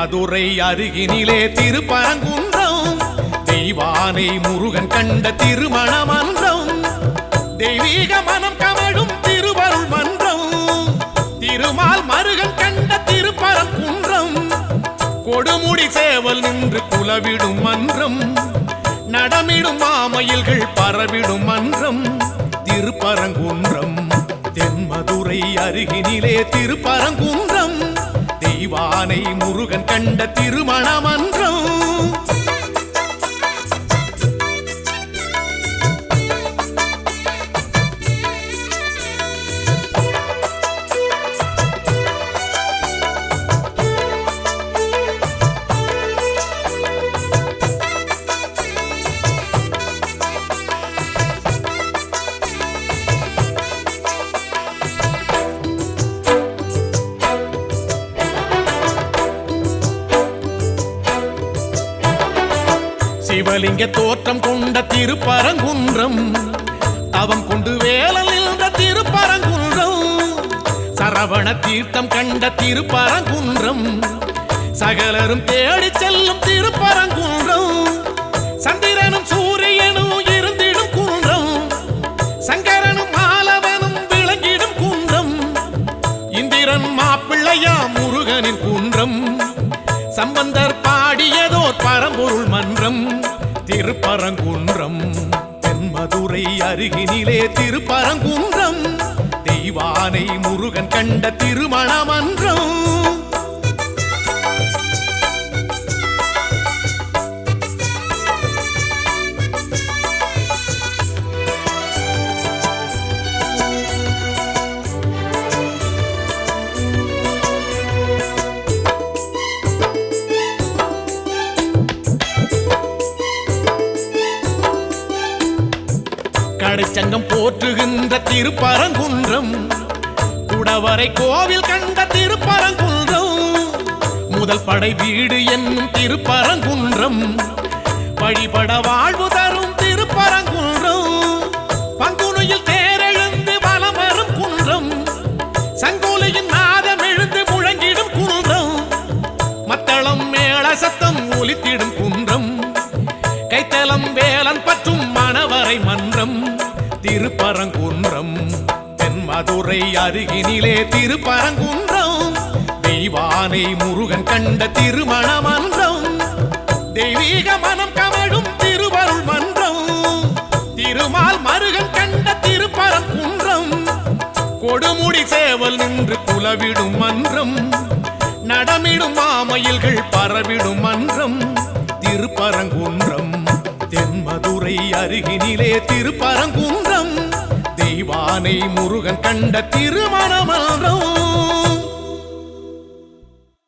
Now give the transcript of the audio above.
தென்மதுரை அருகினிலே திருப்பரங்குன்றம் தெய்வானை முருகன் கண்ட திருமண மன்றம் தெய்வீக மனம் கமழும் திருவருள் மன்றம் திருமால் மருகன் கண்ட திருப்பரங்குன்றம் கொடுமுடி சேவல் நின்று குலவிடும் மன்றம் நடமிடும் மாமயில்கள் பரவிடும் மன்றம் திருப்பரங்குன்றம் தென்மதுரை அருகினிலே திருப்பரங்குன்றம் தெய்வானை முருகன் கண்ட திருமண மன்றம் சிவலிங்க தோற்றம் கொண்ட திருப்பரங்குன்றம் தவம் கொண்டு வேலல் நின்ற திருப்பரங்குன்றம் சரவண தீர்த்தம் கண்ட திருப்பரங்குன்றம் சகலரும் தேடி செல்லும் திருப்பரங்குன்றம் சந்திரனும் சூரியனும் இருந்திடும் குன்றம் சங்கரனும் மாலவனும் விளங்கிடும் குன்றம் இந்திரன் மாப்பிள்ளையா முருகனின் குன்றம் சம்பந்தர் பாடியதோர் பரம்பொருள் மன்றம் திருப்பரங்குன்றம் தென்மதுரை அருகினிலே திருப்பரங்குன்றம் தெய்வானை முருகன் கண்ட திருமண மன்றம் கடைச்சங்கம் போற்றுகின்ற திருப்பரங்குன்றம் குடவரை கோவில் கண்ட திருப்பரங்குன்றம் முதல் படை வீடு என்னும் திருப்பரங்குன்றம் வழிபட வாழ்வு தரும் திருப்பரங்குன்றம் பங்குனியில் தேரெழுந்து வலம் வரும் குன்றம் சங்கோலையின் நாதம் எழுந்து முழங்கிடும் குன்றம் மத்தளம் மேள சத்தம் ஒலித்திடும் குன்றம் கைத்தலம் வேலன் பற்றும் மணவரை மன்றம் திருப்பரங்குன்றம் தென்மதுரை அருகினிலே திருப்பரங்குன்றம் தெய்வானை முருகன் கண்ட திருமண மன்றம் தெய்வீக மனம் கமழும் திருவருள் மன்றம் திருமால் மருகன் கண்ட திருப்பரங்குன்றம் கொடுமுடி சேவல் நின்று குலவிடும் மன்றம் நடமிடும் மாமயில்கள் பரவிடும் மன்றம் திருப்பரங்குன்றம் தென்மதுரை அருகினிலே திருப்பரங்குன்றம் தெய்வானை முருகன் கண்ட திருமண மன்றம்